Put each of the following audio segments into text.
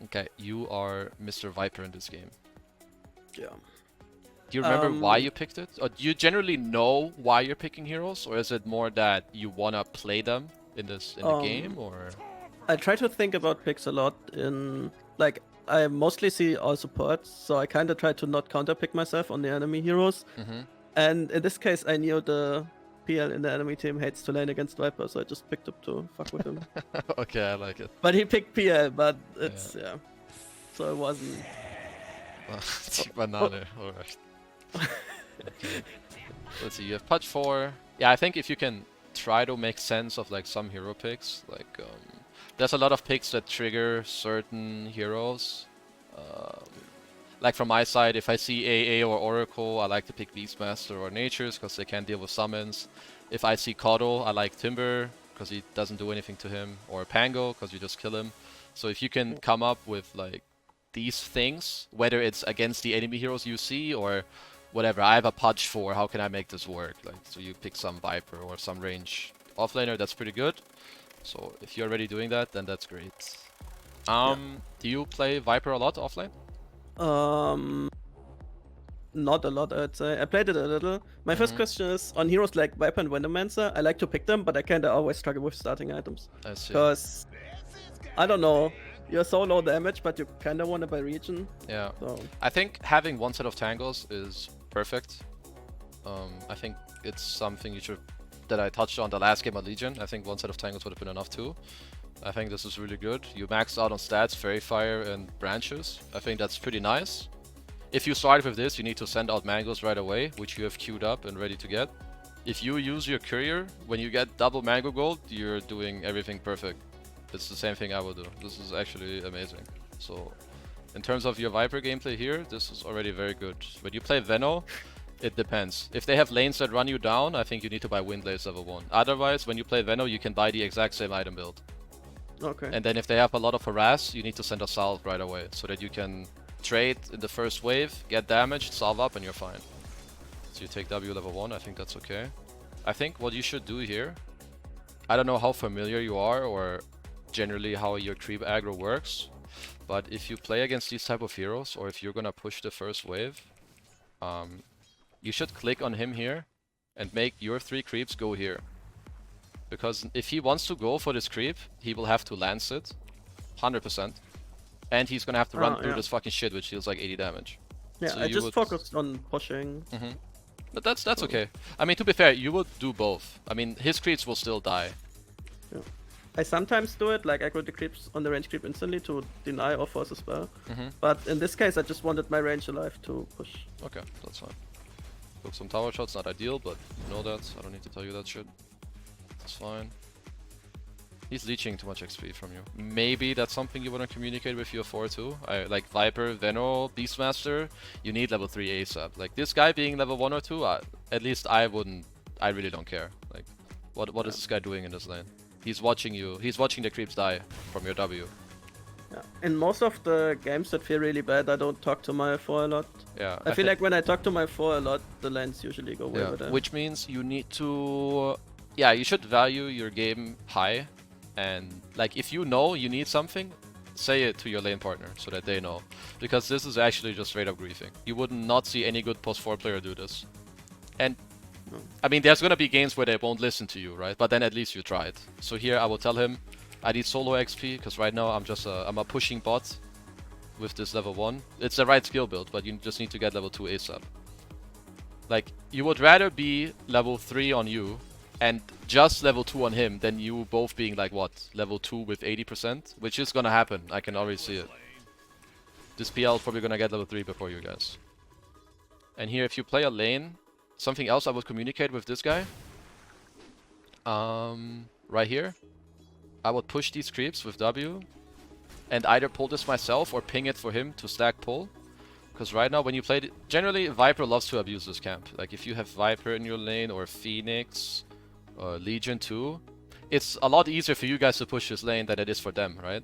Okay, you are Mr. Viper in this game. Yeah. Do you remember why you picked it? Or do you generally know why you're picking heroes? Or is it more that you wanna play them in the game? Or I try to think about picks a lot in like I mostly see all supports, so I kind of try to not counter pick myself on the enemy heroes. And in this case, I knew the PL in the enemy team hates to lane against Viper, so I just picked up to fuck with him. Okay, I like it. But he picked PL, but it's yeah. So it wasn't. Banana. Alright. Okay. Let's see. You have Pudge 4. Yeah, I think if you can try to make sense of like some hero picks, like there's a lot of picks that trigger certain heroes. Like from my side, if I see AA or Oracle, I like to pick Beastmaster or Natures because they can deal with summons. If I see Caudle, I like Timber because he doesn't do anything to him, or Pango because you just kill him. So if you can come up with like these things, whether it's against the enemy heroes you see or whatever, I have a Pudge 4, how can I make this work? Like, so you pick some Viper or some range offlaner, that's pretty good. So if you're already doing that, then that's great. Do you play Viper a lot offlane? Not a lot, I'd say. I played it a little. My first question is on heroes like Viper and Venomancer. I like to pick them, but I kinda always struggle with starting items. I see. Because I don't know, you're so low damage, but you kinda wanna buy region. Yeah. So I think having one set of tangles is perfect. I think it's something you should that I touched on the last game of Legion. I think one set of tangles would have been enough too. I think this is really good. You max out on stats, Fairy Fire, and branches. I think that's pretty nice. If you start with this, you need to send out mangoes right away, which you have queued up and ready to get. If you use your courier, when you get double mango gold, you're doing everything perfect. It's the same thing I would do. This is actually amazing. So, in terms of your Viper gameplay here, this is already very good. When you play Veno, it depends. If they have lanes that run you down, I think you need to buy Windblades level 1. Otherwise, when you play Veno, you can buy the exact same item build. okay. And then if they have a lot of harass, you need to send a salve right away, so that you can trade in the first wave, get damaged, salve up, and you're fine. So you take W level 1, I think that's okay. I think what you should do here, I don't know how familiar you are or generally how your creep aggro works, but if you play against these type of heroes, or if you're gonna push the first wave, you should click on him here and make your 3 creeps go here. Because if he wants to go for this creep, he will have to lance it, 100%. And he's gonna have to run through this fucking shit, which deals like 80 damage. Yeah, So I you just would- focused on pushing. But that's okay. I mean, to be fair, you would do both. I mean, his creeps will still die. Yeah. I sometimes do it, like aggro the creeps on the range creep instantly to deny or force a spell. But in this case, I just wanted my range alive to push. Okay, that's fine. Took some tower shots, not ideal, but you know that. I don't need to tell you that shit. It's fine. He's leeching too much XP from you. Maybe that's something you want to communicate with your 4 too. Like Viper, Veno, Beastmaster, you need level 3 ASAP. Like this guy being level 1 or 2, at least I wouldn't, I really don't care. Like, what is this guy doing in this lane? He's watching you, he's watching the creeps die from your W. Yeah. In most of the games that feel really bad, I don't talk to my 4 a lot. Yeah. I feel like when I talk to my 4 a lot, the lanes usually go way better. Which means you need to, yeah, you should value your game high. And like if you know you need something, say it to your lane partner so that they know. Because this is actually just straight up griefing. You would not see any good post 4 player do this. And I mean, there's gonna be games where they won't listen to you, right? But then at least you tried. So here I will tell him, I need solo XP, because right now I'm a pushing bot with this level 1. It's the right skill build, but you just need to get level 2 ASAP. Like, you would rather be level 3 on you and just level 2 on him than you both being like, what, level 2 with 80%? Which is gonna happen, I can already see it. This PL is probably gonna get level 3 before you guys. And here, if you play a lane, something else I would communicate with this guy. Right here. I would push these creeps with W. And either pull this myself or ping it for him to stack pull. Because right now when you play... Generally, Viper loves to abuse this camp. Like if you have Viper in your lane or Phoenix... or Legion too, it's a lot easier for you guys to push this lane than it is for them, right?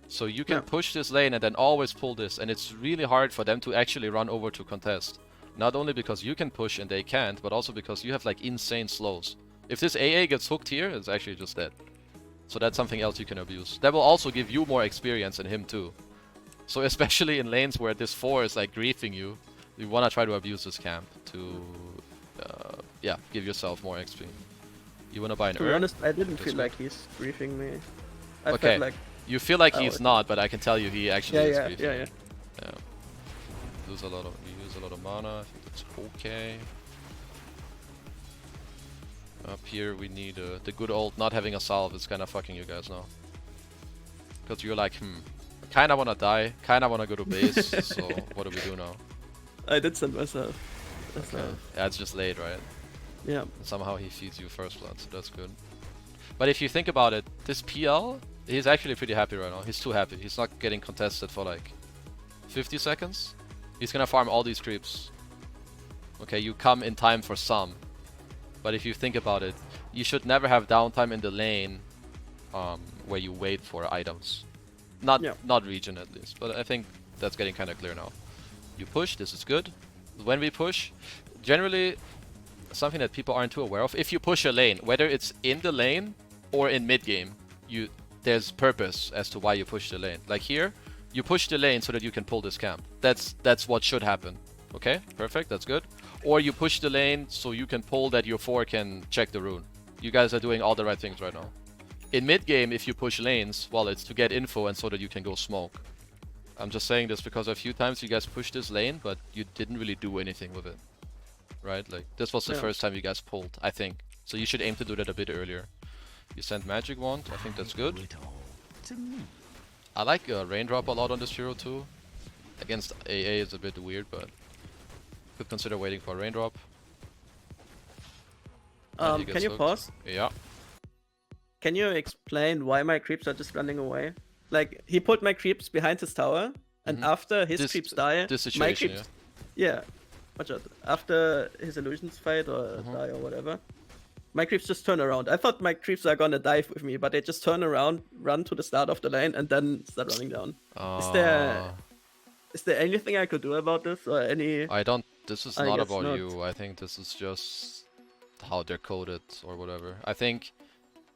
So you can push this lane and then always pull this, and it's really hard for them to actually run over to contest. Not only because you can push and they can't, but also because you have like insane slows. If this AA gets hooked here, it's actually just dead. So that's something else you can abuse. That will also give you more experience and him too. So especially in lanes where this 4 is like griefing you, you want to try to abuse this camp to, yeah, give yourself more XP. You want to buy an To be honest, I didn't feel like he's griefing me. I okay, felt like you feel like he's not, but I can tell you he actually is griefing. Yeah. You use a lot of mana. I think that's okay. Up here we need the good old not having a salve is kind of fucking you guys now. Because you're like, kinda wanna die, kinda wanna go to base, so what do we do now? I did send myself. Okay. Yeah, it's just late, right? Yeah. And somehow he feeds you first blood, so that's good. But if you think about it, this PL, he's actually pretty happy right now. He's too happy. He's not getting contested for like 50 seconds. He's gonna farm all these creeps. Okay, you come in time for some. But if you think about it, you should never have downtime in the lane where you wait for items. Not region at least, but I think that's getting kind of clear now. You push, this is good. When we push, generally something that people aren't too aware of, if you push a lane, whether it's in the lane or in mid game, there's purpose as to why you push the lane. Like here, you push the lane so that you can pull this camp. That's what should happen. Okay, perfect, that's good. Or you push the lane so you can pull that your 4 can check the rune. You guys are doing all the right things right now. In mid game, if you push lanes, well, it's to get info and so that you can go smoke. I'm just saying this because a few times you guys pushed this lane, but you didn't really do anything with it. Right? Like, this was the first time you guys pulled, I think. So you should aim to do that a bit earlier. You sent Magic Wand, I think that's good. I like Raindrop a lot on this hero too. Against AA is a bit weird, but could consider waiting for a Raindrop. Can you pause? Yeah. Can you explain why my creeps are just running away? Like, he put my creeps behind his tower, and after his creeps die, my creeps... Yeah. Watch out. After his illusions fight or die or whatever, my creeps just turn around. I thought my creeps are gonna dive with me, but they just turn around, run to the start of the lane, and then start running down. Is there anything I could do about this, or any... This is not about you. I think this is just how they're coded or whatever. I think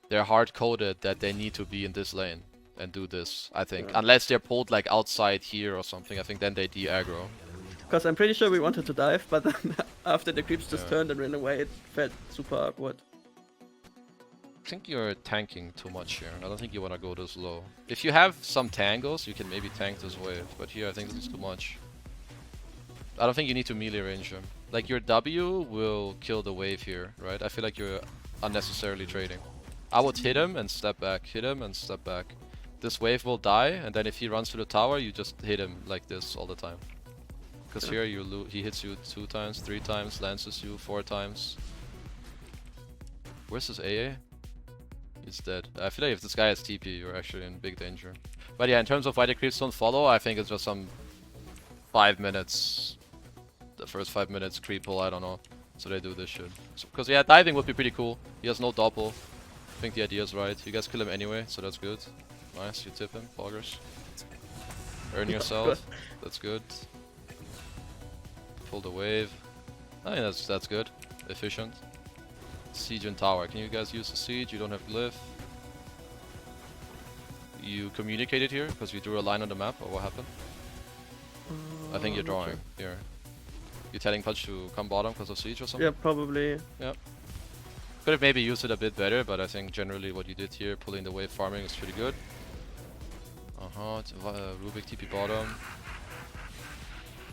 they're hard-coded that they need to be in this lane and do this, I think. Yeah. Unless they're pulled like outside here or something, I think then they de-aggro. Because I'm pretty sure we wanted to dive, but then after the creeps just turned and ran away, it felt super awkward. I think you're tanking too much here. I don't think you want to go this low. If you have some tangles, you can maybe tank this wave, but here I think this is too much. I don't think you need to melee range him. Like, your W will kill the wave here, right? I feel like you're unnecessarily trading. I would hit him and step back, hit him and step back. This wave will die, and then if he runs to the tower, you just hit him like this all the time. Because here he hits you 2 times, 3 times, lances you 4 times. Where's his AA? He's dead. I feel like if this guy has TP, you're actually in big danger. But yeah, in terms of why the creeps don't follow, I think it's just some 5 minutes. The first 5 minutes creep pull, I don't know. So they do this shit. Because yeah, diving would be pretty cool. He has no doppel. I think the idea is right. You guys kill him anyway, so that's good. Nice, you tip him, Poggers. Earn yourself. That's good. Pull the wave. I think that's good. Efficient. Siege and tower. Can you guys use the siege? You don't have glyph. You communicated here because you drew a line on the map, or what happened? I think you're drawing here. You telling Punch to come bottom because of siege or something? Yeah, probably. Yeah. Could have maybe used it a bit better, but I think generally what you did here, pulling the wave farming, is pretty good. Rubik TP bottom.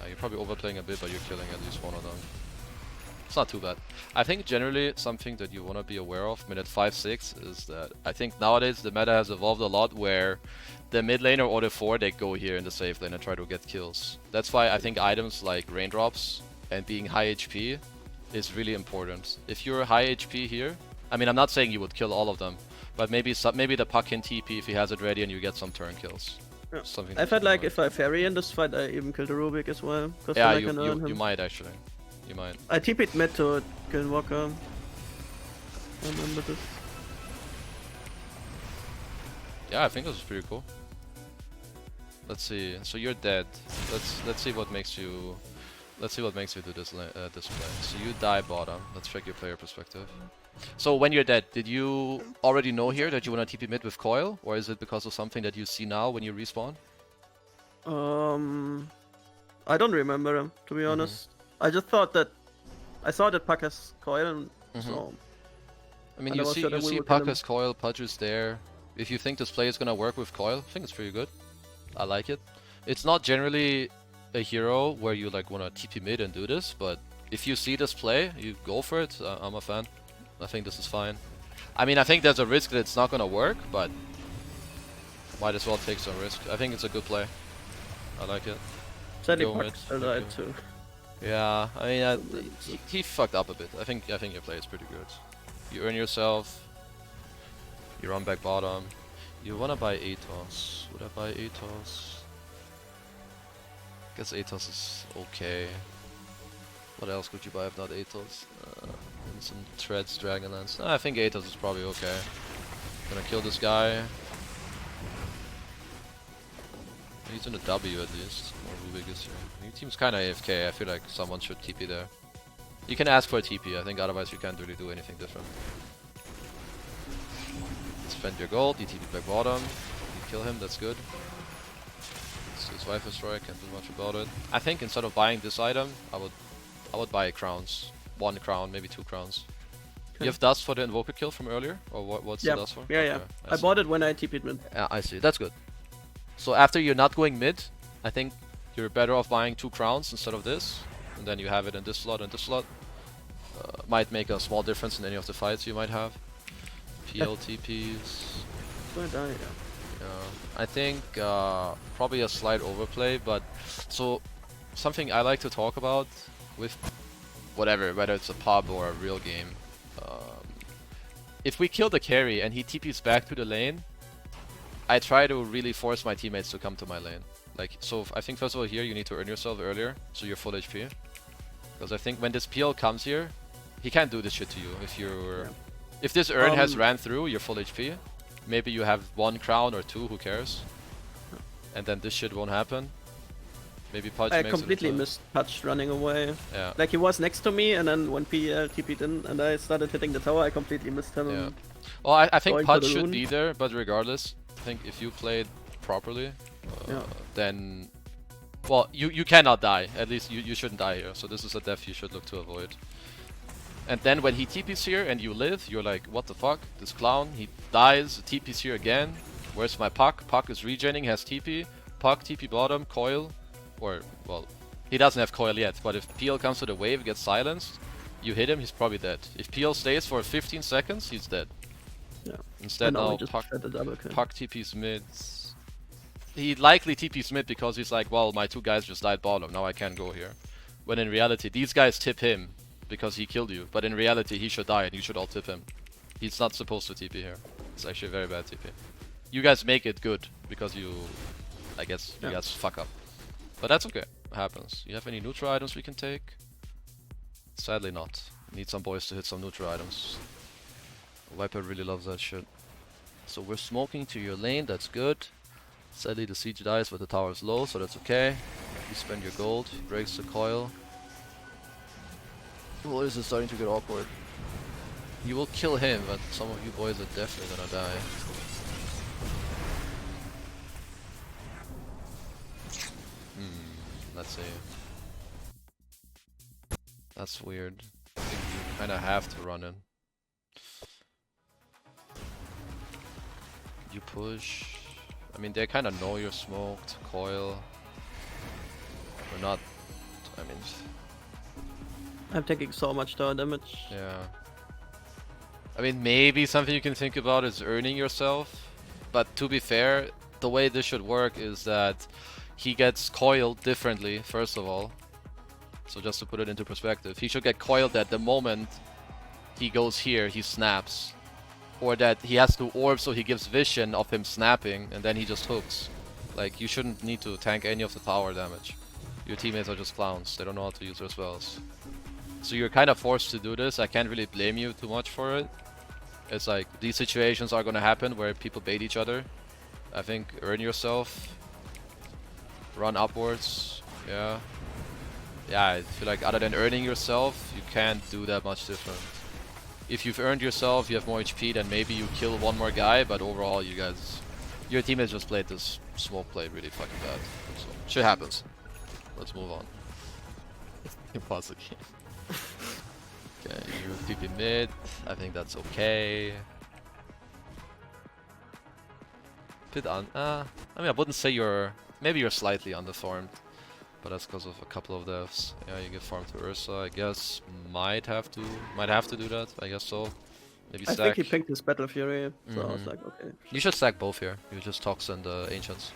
You're probably overplaying a bit, but you're killing at least one of them. It's not too bad. I think generally something that you want to be aware of minute 5-6 is that I think nowadays the meta has evolved a lot where the mid laner or the 4, they go here in the safe lane and try to get kills. That's why I think items like raindrops and being high HP is really important. If you're high HP here, I mean, I'm not saying you would kill all of them, but maybe the puck can TP if he has it ready and you get some turn kills. Yeah. I felt like if I ferry in this fight, I even killed the Rubik as well. Yeah, you might actually. You might. I TP'd mid to kill Walker. I remember this. Yeah, I think this is pretty cool. Let's see. So you're dead. Let's see what makes you Let's see what makes you do this this play. So you die bottom. Let's check your player perspective. So when you're dead, did you already know here that you want to TP mid with coil, or is it because of something that you see now when you respawn? I don't remember him, to be honest. I just thought that I saw that Puck has coil, and so. I mean, And you I was see, sure that you we see would kill Puck him. has coil, Pudge is there. If you think this play is gonna work with coil, I think it's pretty good. I like it. It's not generally a hero where you like wanna TP mid and do this, but if you see this play, you go for it. I'm a fan. I think this is fine. I mean, I think there's a risk that it's not gonna work, but might as well take some risk. I think it's a good play. I like it. Sadly, Go Puck mid, still okay. died too. Yeah, I mean, he fucked up a bit. I think your play is pretty good. You earn yourself. You run back bottom. You wanna buy Atos. Would I buy Atos? Guess Atos is okay. What else could you buy if not Atos? And some Treads, Dragonlance. I think Atos is probably okay. Gonna kill this guy. He's in a W at least. Or Rubik is here. Your team's kinda AFK. I feel like someone should TP there. You can ask for a TP, I think, otherwise you can't really do anything different. Spend your gold, you TP back bottom. You kill him, that's good. It's his wife is right, can't do much about it. I think instead of buying this item, I would buy crowns. 1 crown, maybe 2 crowns. You have dust for the invoker kill from earlier? Or what's the dust for? Yeah, yeah. Okay, I see. bought it when I TP'd mid. Yeah, I see. That's good. So after you're not going mid, I think you're better off buying 2 crowns instead of this. And then you have it in this slot and this slot. Might make a small difference in any of the fights you might have. PL TPs. Do I die? Yeah. I think probably a slight overplay, but so something I like to talk about with whatever, whether it's a pub or a real game. If we kill the carry and he TPs back to the lane, I try to really force my teammates to come to my lane. Like, so I think first of all here you need to earn yourself earlier, so you're full HP. Because I think when this PL comes here, he can't do this shit to you. If you're, if this urn has ran through, you're full HP. Maybe you have 1 crown or 2, who cares? And then this shit won't happen. Maybe Pudge I makes completely it missed Pudge running away. Yeah. Like he was next to me, and then when PL TP'd in and I started hitting the tower, I completely missed him. Yeah. Well, I think going Pudge for the should rune. be there, but regardless, I think if you played properly, then... Well, you cannot die. At least you shouldn't die here. So this is a death you should look to avoid. And then when he TPs here and you live, you're like, what the fuck? This clown, he dies, TPs here again. Where's my Puck? Puck is regenning, has TP. Puck, TP bottom, coil. Or, well, he doesn't have coil yet, but if PL comes to the wave, gets silenced, you hit him, he's probably dead. If PL stays for 15 seconds, he's dead. Yeah. Instead now, just Puck tried the double kill. TPs mid. He likely TPs mid because he's like, well, my 2 guys just died bottom, now I can't go here. When in reality, these guys tip him because he killed you, but in reality he should die and you should all tip him. He's not supposed to TP here. It's actually a very bad TP. You guys make it good because you, I guess, you guys fuck up. But that's okay, it happens. You have any neutral items we can take? Sadly not. Need some boys to hit some neutral items. Viper really loves that shit. So we're smoking to your lane, that's good. Sadly the siege dies but the tower is low, so that's okay. You spend your gold, breaks the coil. Well, this is starting to get awkward. You will kill him, but some of you boys are definitely gonna die. Let's see. That's weird. I think you kinda have to run in. You push. I mean, they kinda know you're smoked. Coil. We're not. I mean. I'm taking so much tower damage. Yeah. I mean, maybe something you can think about is earning yourself. But to be fair, the way this should work is that he gets coiled differently, first of all. So just to put it into perspective, he should get coiled at the moment he goes here, he snaps. Or that he has to orb so he gives vision of him snapping and then he just hooks. Like, you shouldn't need to tank any of the tower damage. Your teammates are just clowns, they don't know how to use their spells. So you're kind of forced to do this, I can't really blame you too much for it. It's like, these situations are gonna happen where people bait each other. I think earn yourself. Run upwards, yeah. yeah, I feel like other than earning yourself, you can't do that much different. If you've earned yourself, you have more HP, then maybe you kill one more guy, but overall you guys, your team has just played this smoke play really fucking bad. So, shit happens. Let's move on. Pause the game. Okay, you PP mid, I think that's okay. Bit on, I mean I wouldn't say you're, maybe you're slightly underfarmed. But that's because of a couple of deaths. Yeah, you get farmed to Ursa. I guess might have to do that. I guess so. Maybe stack. I think he picked his Battle Fury, so I was like, okay. You should stack both here. You just Tox and the Ancients.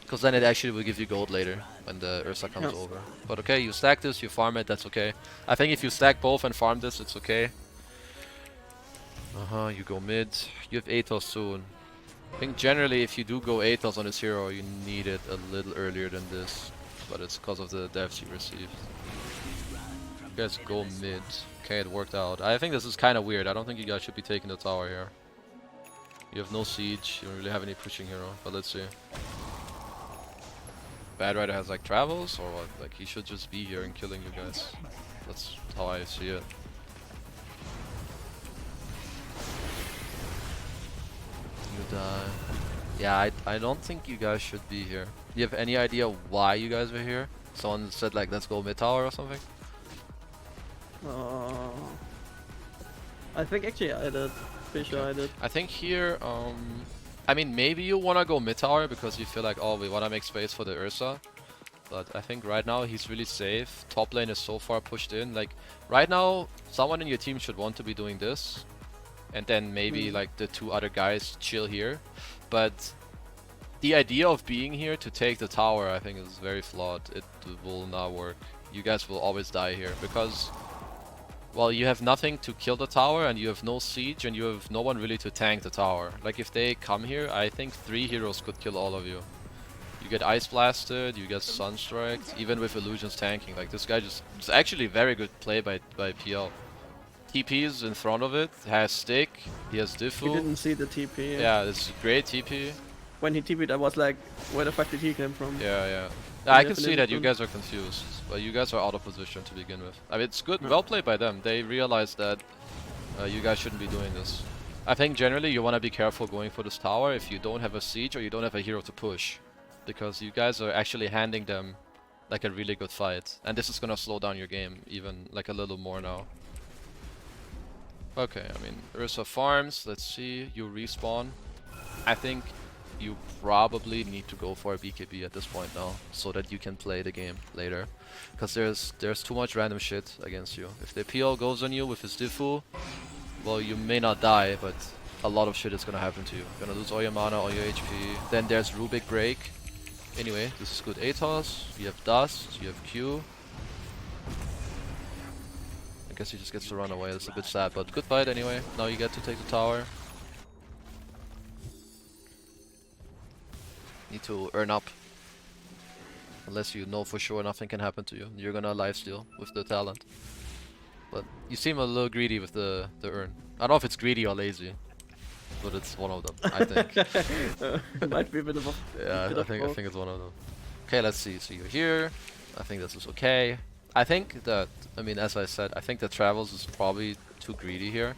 Because then it actually will give you gold later when the Ursa comes over. But okay, you stack this, you farm it, that's okay. I think if you stack both and farm this, it's okay. You go mid. You have Athos soon. I think generally if you do go Athos on this hero, you need it a little earlier than this. But it's because of the deaths you received. You guys go mid. Okay, it worked out. I think this is kind of weird. I don't think you guys should be taking the tower here. You have no siege. You don't really have any pushing hero. But let's see. Bad Rider has like travels or what? Like he should just be here and killing you guys. That's how I see it. You die. Yeah, I don't think you guys should be here. Do you have any idea why you guys were here? Someone said like, let's go mid tower or something? I think actually I did. Pretty sure I did. I think here, I mean maybe you wanna go mid tower because you feel like, oh, we wanna make space for the Ursa. But I think right now he's really safe. Top lane is so far pushed in. Like right now, someone in your team should want to be doing this. And then maybe like the two other guys chill here. But the idea of being here to take the tower, I think, is very flawed. It will not work. You guys will always die here because, well, you have nothing to kill the tower and you have no siege and you have no one really to tank the tower. Like if they come here, I think 3 heroes could kill all of you. You get ice blasted, you get sunstriked, even with illusions tanking. Like this guy it's actually very good play by PL. TP's in front of it, has stick, he has diffu. He didn't see the TP. Yeah, it's great TP. When he TP'd, I was like, where the fuck did he come from? Yeah. I can see that you guys are confused, but you guys are out of position to begin with. I mean, it's good, well played by them. They realized that you guys shouldn't be doing this. I think generally you want to be careful going for this tower if you don't have a siege or you don't have a hero to push. Because you guys are actually handing them like a really good fight. And this is gonna slow down your game even like a little more now. Okay, I mean, Ursa farms, let's see, you respawn. I think you probably need to go for a BKB at this point now, so that you can play the game later. Because there's too much random shit against you. If the PL goes on you with his diffu, well, you may not die, but a lot of shit is gonna happen to you. You're gonna lose all your mana, all your HP. Then there's Rubik Break. Anyway, this is good Athos, you have Dust, you have Q. I guess he just gets to run away, it's a bit sad, but good fight anyway. Now you get to take the tower. Need to earn up. Unless you know for sure nothing can happen to you. You're gonna lifesteal with the talent. But you seem a little greedy with the earn. I don't know if it's greedy or lazy. But it's one of them, I think. It might be a bit of a... Yeah, I think it's one of them. Okay, let's see. So you're here. I think this is okay. I think that, I mean, as I said, I think that travels is probably too greedy here.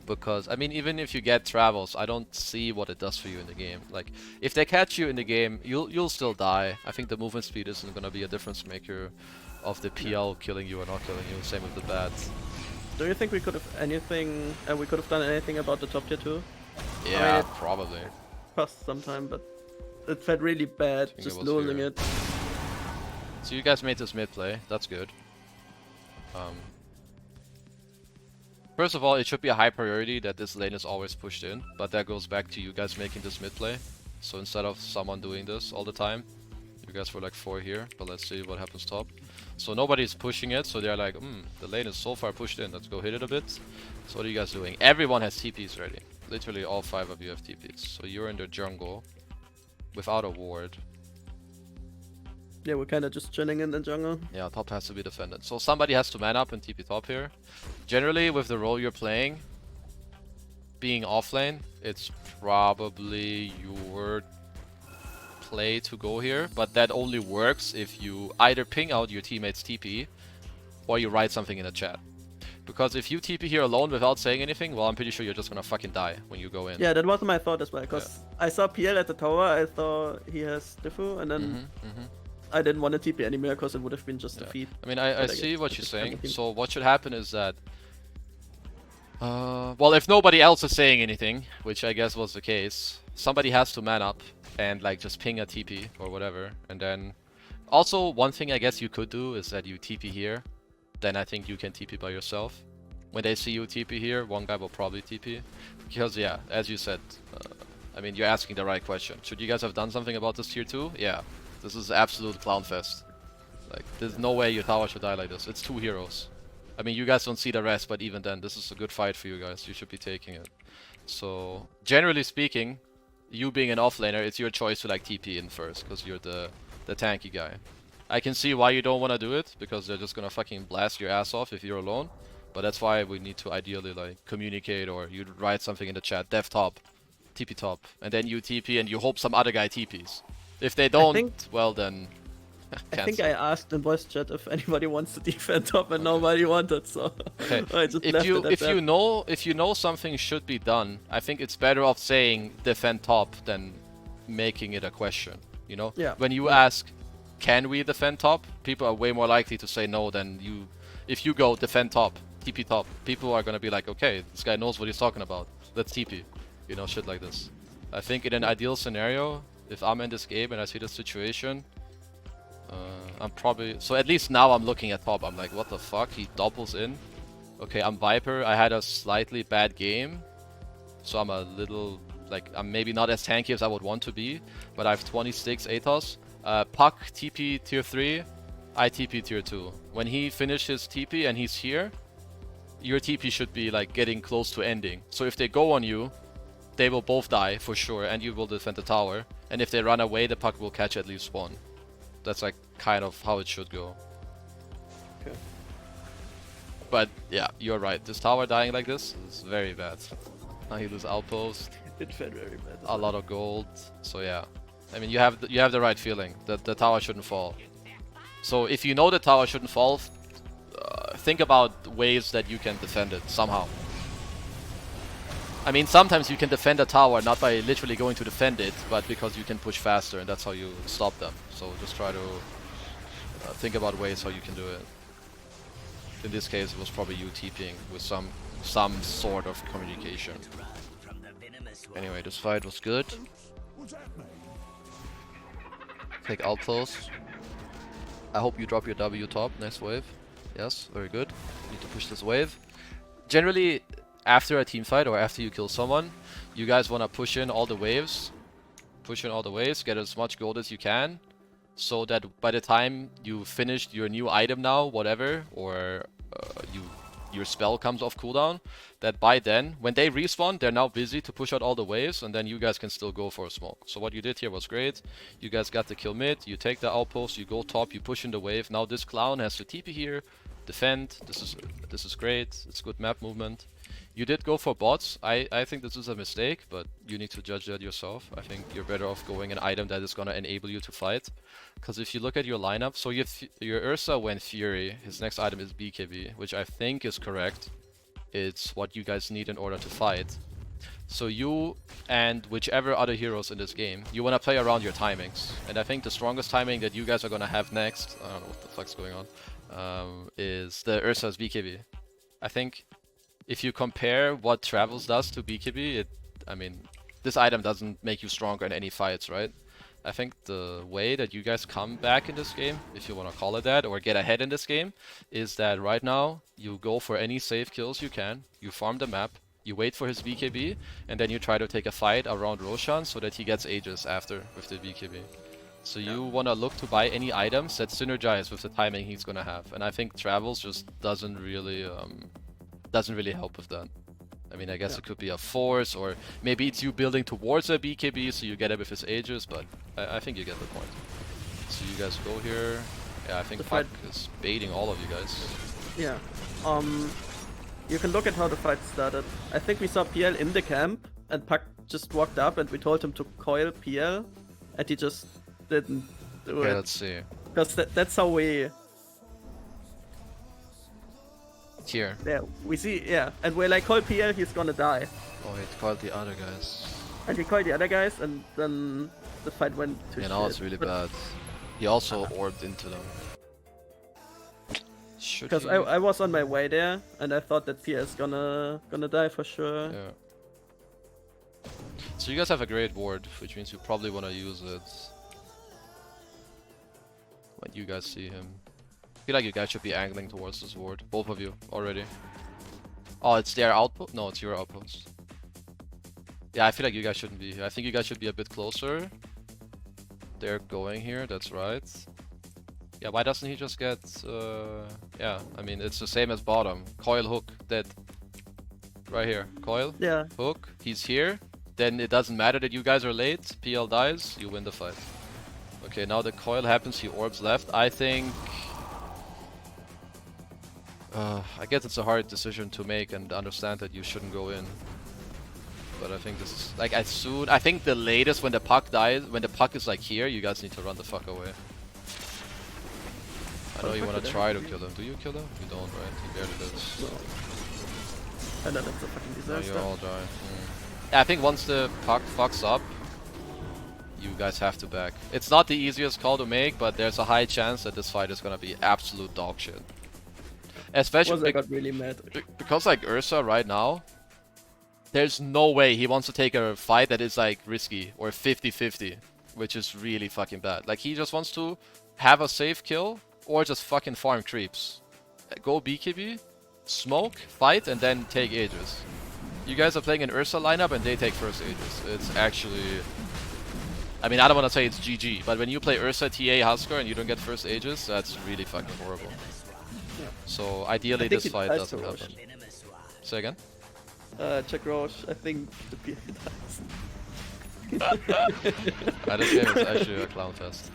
Because, I mean, even if you get travels, I don't see what it does for you in the game. Like, if they catch you in the game, you'll still die. I think the movement speed isn't gonna be a difference maker of the PL killing you or not killing you. Same with the bats. Do you think we could have we could have done anything about the top tier 2? Yeah, I mean, probably. Cost some time, but it felt really bad just losing it. So you guys made this mid play. That's good. First of all, it should be a high priority that this lane is always pushed in, but that goes back to you guys making this mid play. So instead of someone doing this all the time, you guys were like 4 here, but let's see what happens top. So nobody's pushing it, so they're like, the lane is so far pushed in, let's go hit it a bit. So what are you guys doing? Everyone has TPs ready. Literally all 5 of you have TPs. So you're in the jungle without a ward. Yeah, we're kind of just chilling in the jungle. Yeah, top has to be defended. So somebody has to man up and TP top here. Generally, with the role you're playing, being offlane, it's probably your play to go here, but that only works if you either ping out your teammates TP or you write something in the chat. Because if you TP here alone without saying anything, well, I'm pretty sure you're just gonna fucking die when you go in. Yeah, that was my thought as well, because I saw PL at the tower, I thought he has Diffu, and then I didn't want to TP anymore because it would have been just a feed. I mean, I see what you're saying. So what should happen is that, well, if nobody else is saying anything, which I guess was the case, somebody has to man up and like just ping a TP or whatever, and then also one thing I guess you could do is that you TP here. Then I think you can TP by yourself. When they see you TP here, one guy will probably TP. Because yeah, as you said, I mean, you're asking the right question. Should you guys have done something about this tier 2? Yeah. This is absolute clown fest. Like, there's no way your tower should die like this. It's 2 heroes. I mean, you guys don't see the rest, but even then, this is a good fight for you guys. You should be taking it. So, generally speaking, you being an offlaner, it's your choice to like TP in first, because you're the tanky guy. I can see why you don't want to do it, because they're just gonna fucking blast your ass off if you're alone. But that's why we need to ideally like communicate, or you write something in the chat, dev top, TP top, and then you TP and you hope some other guy TPs. If they don't, well then, I think I asked in voice chat if anybody wants to defend top, and nobody wanted, so I just left it at that. If you know something should be done, I think it's better off saying defend top than making it a question. You know, when you ask, can we defend top? People are way more likely to say no than you. If you go defend top, TP top, people are gonna be like, okay, this guy knows what he's talking about. Let's TP. You know, shit like this. I think in an ideal scenario, if I'm in this game and I see the situation, I'm probably... So at least now I'm looking at top. I'm like, what the fuck? He doubles in. Okay, I'm Viper. I had a slightly bad game. So I'm a little... Like, I'm maybe not as tanky as I would want to be. But I have 26 Athos. Puck TP tier 3, I TP tier 2. When he finishes TP and he's here, your TP should be like getting close to ending. So if they go on you, they will both die for sure, and you will defend the tower. And if they run away, the puck will catch at least one. That's like kind of how it should go. Okay. But yeah, you're right. This tower dying like this is very bad. Now he loses outpost. It felt very bad. A lot of gold. So yeah. I mean, you have the right feeling that the tower shouldn't fall. So if you know the tower shouldn't fall, think about ways that you can defend it somehow. I mean, sometimes you can defend a tower not by literally going to defend it, but because you can push faster, and that's how you stop them. So just try to think about ways how you can do it. In this case, it was probably you TPing with some sort of communication. Anyway, this fight was good. Take outpost. I hope you drop your W top next wave. Yes, very good. Need to push this wave. Generally, after a team fight or after you kill someone, you guys want to push in all the waves. Push in all the waves, get as much gold as you can, so that by the time you finished your new item now, whatever, or your spell comes off cooldown, that by then, when they respawn, they're now busy to push out all the waves, and then you guys can still go for a smoke. So what you did here was great. You guys got the kill mid, you take the outpost, you go top, you push in the wave. Now this clown has to TP here, defend. This is great. It's good map movement. You did go for bots. I think this is a mistake, but you need to judge that yourself. I think you're better off going an item that is gonna enable you to fight. Because if you look at your lineup, so your Ursa went Fury. His next item is BKB, which I think is correct. It's what you guys need in order to fight. So you and whichever other heroes in this game, you want to play around your timings. And I think the strongest timing that you guys are gonna have next, I don't know what the fuck's going on, is the Ursa's BKB. I think if you compare what Travels does to BKB, I mean, this item doesn't make you stronger in any fights, right? I think the way that you guys come back in this game, if you want to call it that, or get ahead in this game, is that right now you go for any safe kills you can, you farm the map, you wait for his BKB, and then you try to take a fight around Roshan so that he gets Aegis after with the BKB. So you want to look to buy any items that synergize with the timing he's going to have. And I think Travels just doesn't really help with that. I mean, I guess it could be a force, or maybe it's you building towards a BKB so you get it with his Aegis, but I think you get the point. So you guys go here. Yeah, I think Puck is baiting all of you guys. Yeah. You can look at how the fight started. I think we saw PL in the camp, and Puck just walked up and we told him to coil PL, and he just didn't do Okay, it. let's see. Because that's how we... Here. Yeah, we see, yeah. And we're like, call PL, he's gonna die. Oh, he called the other guys. And he called the other guys, and then the fight went to shit. Now it's really bad. He also orbed into them. Because I was on my way there, and I thought that PL's gonna die for sure. Yeah. So you guys have a great ward, which means you probably want to use it when you guys see him. I feel like you guys should be angling towards this ward, both of you already. Oh, it's their outpost? No, it's your outpost. Yeah, I feel like you guys shouldn't be here. I think you guys should be a bit closer. They're going here, that's right. Yeah, why doesn't he just get... yeah, I mean, it's the same as bottom. Coil, hook, dead. Right here. Coil, Yeah. hook, he's here. Then it doesn't matter that you guys are late. PL dies, you win the fight. Okay, now the coil happens, he orbs left. I think... I guess it's a hard decision to make and understand that you shouldn't go in. But I think this is... Like, as soon... I think the latest when the puck dies, when the puck is like here, you guys need to run the fuck away. I know you want to try to kill him. Do you kill him? You don't, right? He barely lives. No. I know that's a fucking No, disaster. you all die. Yeah, I think once the puck fucks up, you guys have to back. It's not the easiest call to make, but there's a high chance that this fight is gonna be absolute dog shit. Especially I got really mad. because like Ursa right now, there's no way he wants to take a fight that is like risky or 50-50, which is really fucking bad. Like he just wants to have a safe kill or just fucking farm creeps. Go BKB, smoke, fight, and then take Aegis. You guys are playing an Ursa lineup and they take first Aegis. It's actually... I mean, I don't want to say it's GG, but when you play Ursa, TA, Husker and you don't get first Aegis, that's really fucking horrible. Yeah. So ideally this fight doesn't happen. Say again? Check Roche, I think the PL This game is actually a clown fest.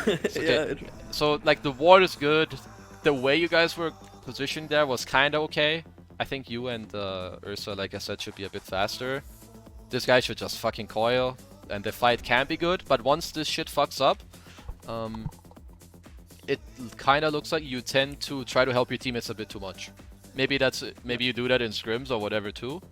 Okay. Yeah, so like the ward is good. The way you guys were positioned there was kinda okay. I think you and Ursa, like I said, should be a bit faster. This guy should just fucking coil, and the fight can be good. But once this shit fucks up, it kinda looks like you tend to try to help your teammates a bit too much. Maybe you do that in scrims or whatever too.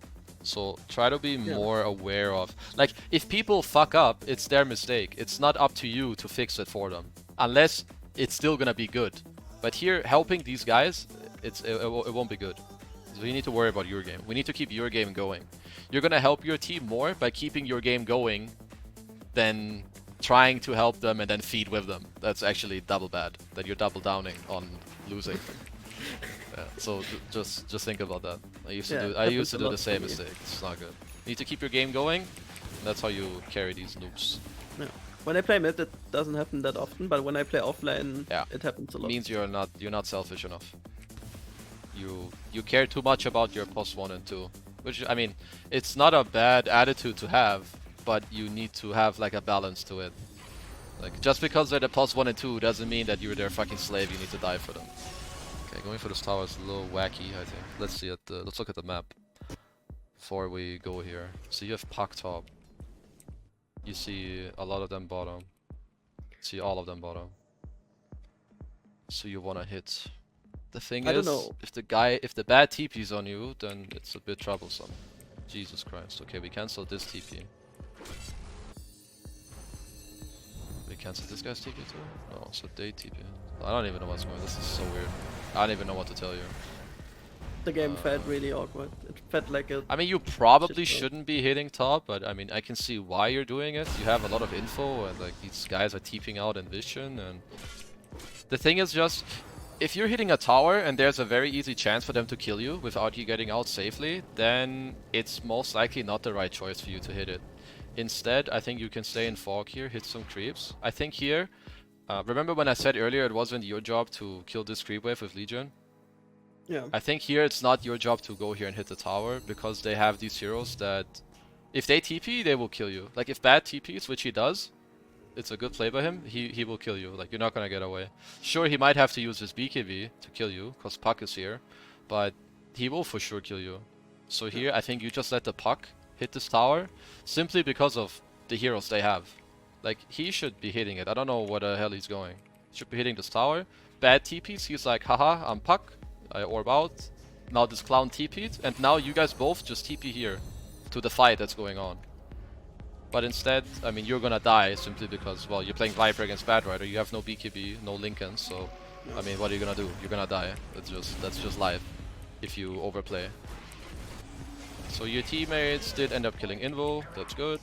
So try to be more aware of, like, if people fuck up, it's their mistake. It's not up to you to fix it for them, unless it's still gonna be good. But here, helping these guys, it won't be good. So you need to worry about your game. We need to keep your game going. You're gonna help your team more by keeping your game going than trying to help them and then feed with them. That's actually double bad. That you're double downing on losing. Yeah, so just think about that. I used to do the same mistake. It's not good. You need to keep your game going. And that's how you carry these noobs. Yeah. When I play mid, it doesn't happen that often, but when I play offline, it happens a lot. It means you're not selfish enough. You care too much about your plus 1 and 2, which, I mean, it's not a bad attitude to have, but you need to have like a balance to it. Like, just because they're the plus 1 and 2 doesn't mean that you're their fucking slave. You need to die for them. Okay, going for this tower is a little wacky, I think. Let's see it. Let's look at the map before we go here. So you have Puck top. You see a lot of them bottom. See all of them bottom. So you wanna hit. The thing is, if the bad TP's on you, then it's a bit troublesome. Jesus Christ. Okay, we cancel this TP. We cancel this guy's TP too? No, so they TP. I don't even know what's going on. This is so weird. I don't even know what to tell you. The game felt really awkward. It felt like a... I mean, you probably shouldn't be hitting top, but I mean, I can see why you're doing it. You have a lot of info, and like these guys are TPing out in vision, and the thing is just, if you're hitting a tower and there's a very easy chance for them to kill you without you getting out safely, then it's most likely not the right choice for you to hit it. Instead, I think you can stay in fog here, hit some creeps. I think here, remember when I said earlier it wasn't your job to kill this creep wave with Legion? Yeah. I think here it's not your job to go here and hit the tower, because they have these heroes that if they TP, they will kill you. Like if bad TPs, which he does, it's a good play by him, he will kill you. Like you're not gonna get away. Sure, he might have to use his BKB to kill you, because Puck is here, but he will for sure kill you. So here, I think you just let the Puck hit this tower, simply because of the heroes they have. Like, he should be hitting it. I don't know where the hell he's going. Should be hitting this tower. Bad TPs. He's like, haha, I'm Puck. I orb out. Now this clown TP'd. And now you guys both just TP here to the fight that's going on. But instead, I mean, you're gonna die simply because, well, you're playing Viper against Bad Rider. You have no BKB, no Lincoln, so, I mean, what are you gonna do? You're gonna die. That's just life if you overplay. So your teammates did end up killing Invo. That's good.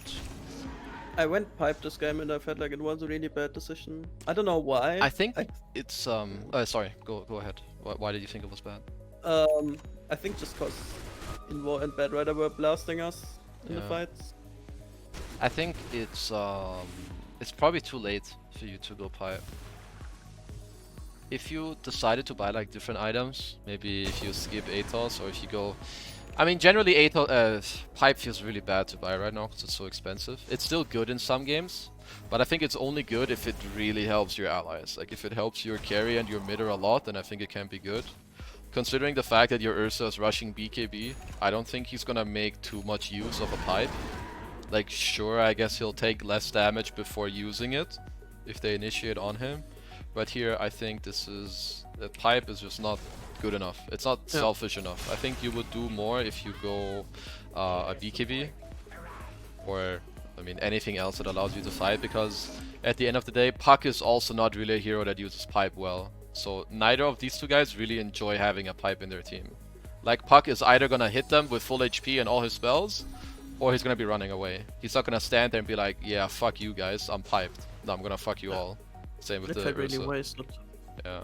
I went pipe this game and I felt like it was a really bad decision. I don't know why. I think it's sorry, go ahead. Why did you think it was bad? I think just cause Invo and Bad Rider were blasting us in the fights. I think it's probably too late for you to go pipe. If you decided to buy like different items, maybe if you skip Atos or if you go, I mean, generally Atos, pipe feels really bad to buy right now because it's so expensive. It's still good in some games, but I think it's only good if it really helps your allies. Like if it helps your carry and your midder a lot, then I think it can be good. Considering the fact that your Ursa is rushing BKB, I don't think he's gonna make too much use of a pipe. Like, sure, I guess he'll take less damage before using it if they initiate on him. But here, I think the pipe is just not good enough. It's not selfish enough. I think you would do more if you go a BKB or, I mean, anything else that allows you to fight, because at the end of the day, Puck is also not really a hero that uses pipe well. So neither of these two guys really enjoy having a pipe in their team. Like, Puck is either gonna hit them with full HP and all his spells, or he's gonna be running away. He's not gonna stand there and be like, yeah, fuck you guys, I'm piped. No, I'm gonna fuck you all. Same with the really wasted. Yeah.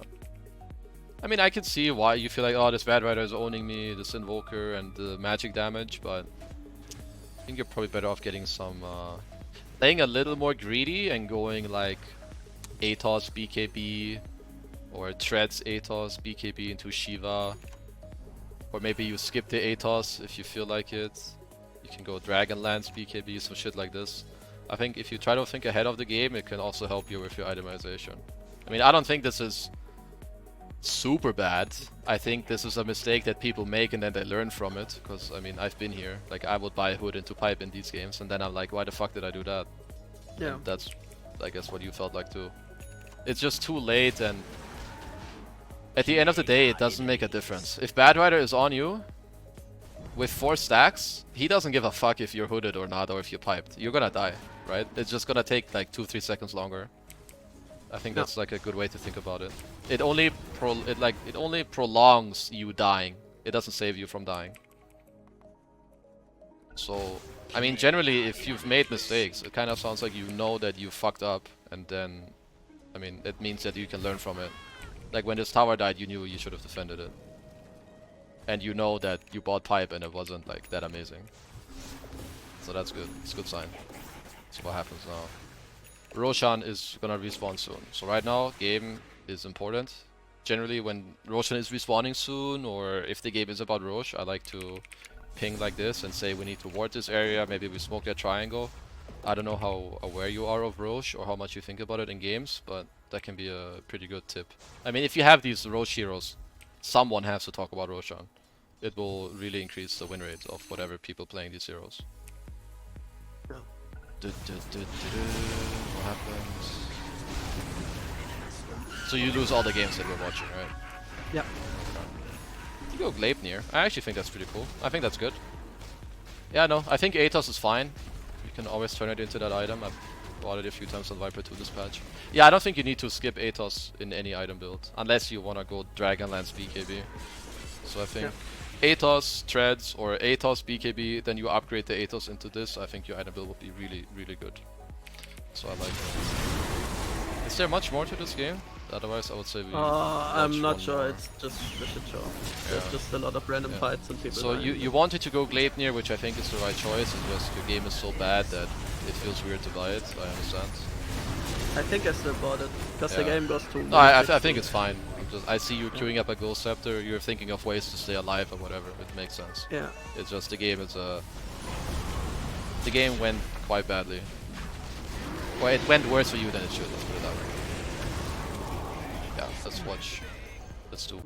I mean, I can see why you feel like, oh, this Bad Rider is owning me, this Invoker and the magic damage, but I think you're probably better off getting some, playing a little more greedy and going like Atos BKB or Treads Atos BKB into Shiva. Or maybe you skip the Atos if you feel like it. You can go Dragonlance BKB, some shit like this. I think if you try to think ahead of the game, it can also help you with your itemization. I mean, I don't think this is super bad. I think this is a mistake that people make and then they learn from it. Because, I mean, I've been here. Like, I would buy Hood into Pipe in these games, and then I'm like, why the fuck did I do that? Yeah. And that's, I guess, what you felt like too. It's just too late, and at the end of the day, it doesn't make a difference. If Bad Rider is on you with 4 stacks, he doesn't give a fuck if you're hooded or not, or if you're piped. You're gonna die, right? It's just gonna take like 2-3 seconds longer. I think that's like a good way to think about it. It only prolongs you dying. It doesn't save you from dying. So, I mean, generally, if you've made mistakes, it kind of sounds like you know that you fucked up, and then, I mean, it means that you can learn from it. Like when this tower died, you knew you should have defended it. And you know that you bought pipe and it wasn't like that amazing. So that's good. It's a good sign. So what happens now? Roshan is gonna respawn soon. So right now, game is important. Generally, when Roshan is respawning soon, or if the game is about Rosh, I like to ping like this and say we need to ward this area. Maybe we smoke that triangle. I don't know how aware you are of Rosh or how much you think about it in games, but that can be a pretty good tip. I mean, if you have these Rosh heroes, someone has to talk about Roshan. It will really increase the win rate of whatever people playing these heroes. Yeah. What happens? So you lose all the games that we're watching, right? Yeah. You go Gleipnir. I actually think that's pretty cool. I think that's good. Yeah, no, I think Atos is fine. You can always turn it into that item. I've bought it a few times on Viper 2 this patch. Yeah, I don't think you need to skip Atos in any item build. Unless you want to go Dragonlance BKB. So I think Atos, Treads, or Atos BKB, then you upgrade the Atos into this. I think your item build would be really, really good. So I like that. Is there much more to this game? Otherwise, I would say we. I'm not sure. It's just a shit show. There's just a lot of random fights and people. So you wanted to go Gleipnir, which I think is the right choice. It's just your game is so bad that it feels weird to buy it. I understand. I think I still bought it because the game goes too. No, I think it's fine. I see you queuing up a Ghost Scepter. You're thinking of ways to stay alive or whatever. It makes sense. Yeah. It's just the game is the game went quite badly. Well, it went worse for you than it should. Let's put it that way. Yeah, let's watch. Let's do.